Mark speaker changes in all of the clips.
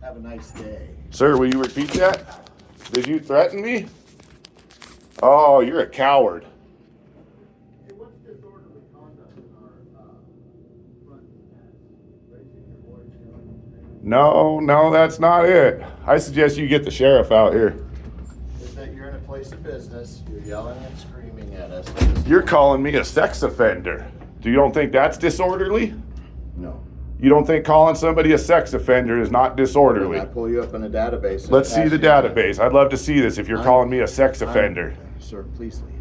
Speaker 1: Have a nice day.
Speaker 2: Sir, will you repeat that? Did you threaten me? Oh, you're a coward.
Speaker 1: Hey, what's disorderly conduct in our front desk? Raising your voice, yelling and screaming?
Speaker 2: No, that's not it. I suggest you get the sheriff out here.
Speaker 1: Is that you're in a place of business, you're yelling and screaming at us.
Speaker 2: You're calling me a sex offender. You don't think that's disorderly?
Speaker 1: No.
Speaker 2: You don't think calling somebody a sex offender is not disorderly?
Speaker 1: I pull you up in a database. and
Speaker 2: Let's see
Speaker 1: ask
Speaker 2: the
Speaker 1: you
Speaker 2: database. I'd love to see this if you're calling me a sex offender.
Speaker 1: Sir, please leave.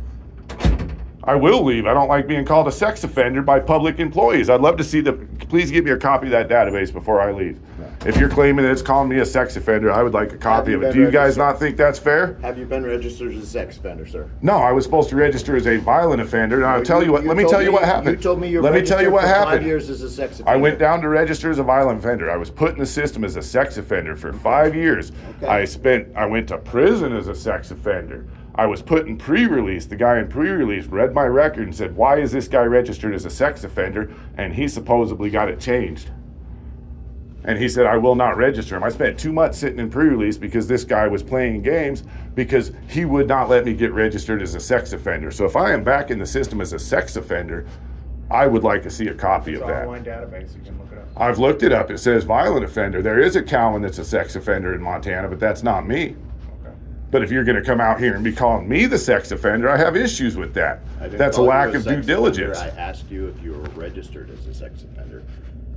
Speaker 2: I will leave. I don't like being called a sex offender by public employees. I'd love to see please give me a copy of that database before I leave. If you're claiming that it's calling me a sex offender, I would like a copy of it. Do you guys not think that's fair?
Speaker 1: Have you been registered as a sex offender, sir?
Speaker 2: No, I was supposed to register as a violent offender, and I'll tell you what. Let me tell you what happened.
Speaker 1: You told me you were
Speaker 2: Let me tell you what
Speaker 1: registered for 5
Speaker 2: happened.
Speaker 1: years as a sex offender.
Speaker 2: I went down to register as a violent offender. I was put in the system as a sex offender for 5 years.
Speaker 1: Okay.
Speaker 2: I went to prison as a sex offender. I was put in pre-release. The guy in pre-release read my record and said, "Why is this guy registered as a sex offender?" And he supposedly got it changed. And he said, "I will not register him." I spent 2 months sitting in pre-release because this guy was playing games because he would not let me get registered as a sex offender. So if I am back in the system as a sex offender, I would like to see a copy of that.
Speaker 3: Online database, you can look it up.
Speaker 2: I've looked it up. It says violent offender. There is a Cowan that's a sex offender in Montana, but that's not me. But if you're going to come out here and be calling me the sex offender, I have issues with that. That's a lack of due diligence.
Speaker 1: I asked you if you were registered as a sex offender.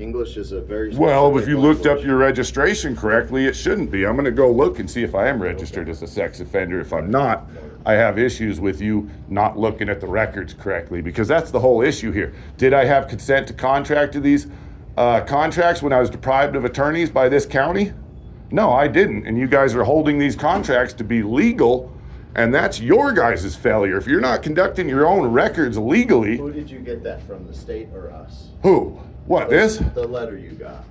Speaker 1: English is a very
Speaker 2: Well, if you looked up
Speaker 1: language.
Speaker 2: your registration correctly, it shouldn't be. I'm going to go look and see if I am registered as a sex offender. If I'm not, I have issues with you not looking at the records correctly, because that's the whole issue here. Did I have consent to contract to these contracts when I was deprived of attorneys by this county? No, I didn't. And you guys are holding these contracts to be legal, and that's your guys' failure. If you're not conducting your own records legally.
Speaker 1: Who did you get that from, the state or us?
Speaker 2: Who? What, this?
Speaker 1: The letter you got.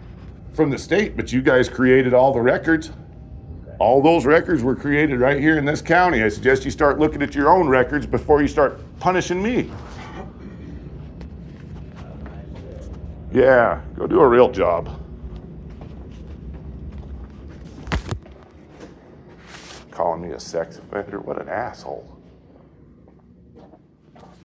Speaker 2: From the state, but you guys created all the records.
Speaker 1: Okay.
Speaker 2: All those records were created right here in this county. I suggest you start looking at your own records before you start punishing me. Yeah, go do a real job. Calling me a sex offender? What an asshole.